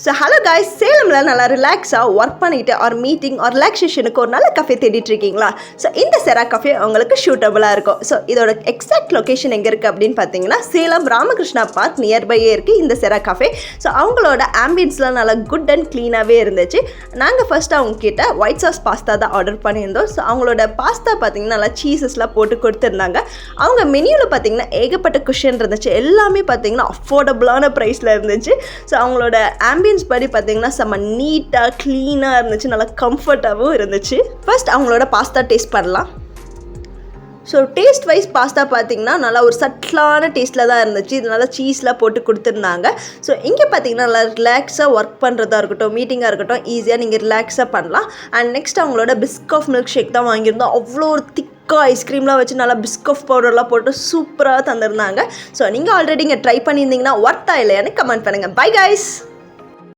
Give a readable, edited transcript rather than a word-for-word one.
So hello guys, சேலமில் நல்லா ரிலாக்ஸாக work பண்ணிவிட்டு ஒரு மீட்டிங் ஒரு ரிலாக்ஸேஷனுக்கு ஒரு நல்ல கஃபே தேடிட்டு இருக்கீங்களா? ஸோ இந்த செரா கஃபே உங்களுக்கு சூட்டபுளாக இருக்கும். ஸோ இதோட எக்ஸாக்ட் லொக்கேஷன் எங்கே இருக்குது அப்படின்னு பார்த்தீங்கன்னா, சேலம் ராமகிருஷ்ணா பார்க் நியர்பையே இருக்குது இந்த செரா கஃபே. ஸோ அவங்களோட ஆம்பியன்ஸ்லாம் நல்லா குட் அண்ட் க்ளீனாகவே இருந்துச்சு. நாங்கள் ஃபர்ஸ்ட் அவங்கக்கிட்ட ஒயிட் சாஸ் பாஸ்தா தான் ஆர்டர் பண்ணியிருந்தோம். ஸோ அவங்களோட பாஸ்தா பார்த்தீங்கன்னா நல்லா சீசஸ்லாம் போட்டு கொடுத்துருந்தாங்க. அவங்க மெனியூவில் பார்த்தீங்கன்னா ஏகப்பட்ட குஷன் இருந்துச்சு. எல்லாமே பார்த்தீங்கன்னா அஃபோர்டபுளான ப்ரைஸில் இருந்துச்சு. ஸோ அவங்களோட ஆம்பியன்ஸ் படி பார்த்தீங்கன்னா செம்ம நீட்டாக க்ளீனாக இருந்துச்சு, நல்லா கம்ஃபர்ட்டாகவும் இருந்துச்சு. ஃபர்ஸ்ட் அவங்களோட பாஸ்தா டேஸ்ட் பண்ணலாம். ஸோ டேஸ்ட் வைஸ் பாஸ்தா பார்த்தீங்கன்னா நல்லா ஒரு சட்டிலான டேஸ்ட்டில் தான் இருந்துச்சு. இது நல்லா சீஸ்லாம் போட்டு கொடுத்துருந்தாங்க. ஸோ இங்கே பார்த்தீங்கன்னா நல்லா ரிலாக்ஸாக ஒர்க் பண்ணுறதா இருக்கட்டும், மீட்டிங்காக இருக்கட்டும், ஈஸியாக நீங்கள் ரிலாக்ஸாக பண்ணலாம். அண்ட் நெக்ஸ்ட் அவங்களோட பிஸ்காஃப் மில்க் ஷேக் தான் வாங்கியிருந்தோம். அவ்வளோ ஒரு திக்காக ஐஸ்கிரீம்லாம் வச்சு நல்லா பிஸ்காஃப் பவுடர்லாம் போட்டு சூப்பராக தந்திருந்தாங்க. ஸோ நீங்கள் ஆல்ரெடி இங்கே ட்ரை பண்ணியிருந்தீங்கன்னா ஒர்த்தா இல்லையான்னு கமெண்ட் பண்ணுங்கள். Bye guys.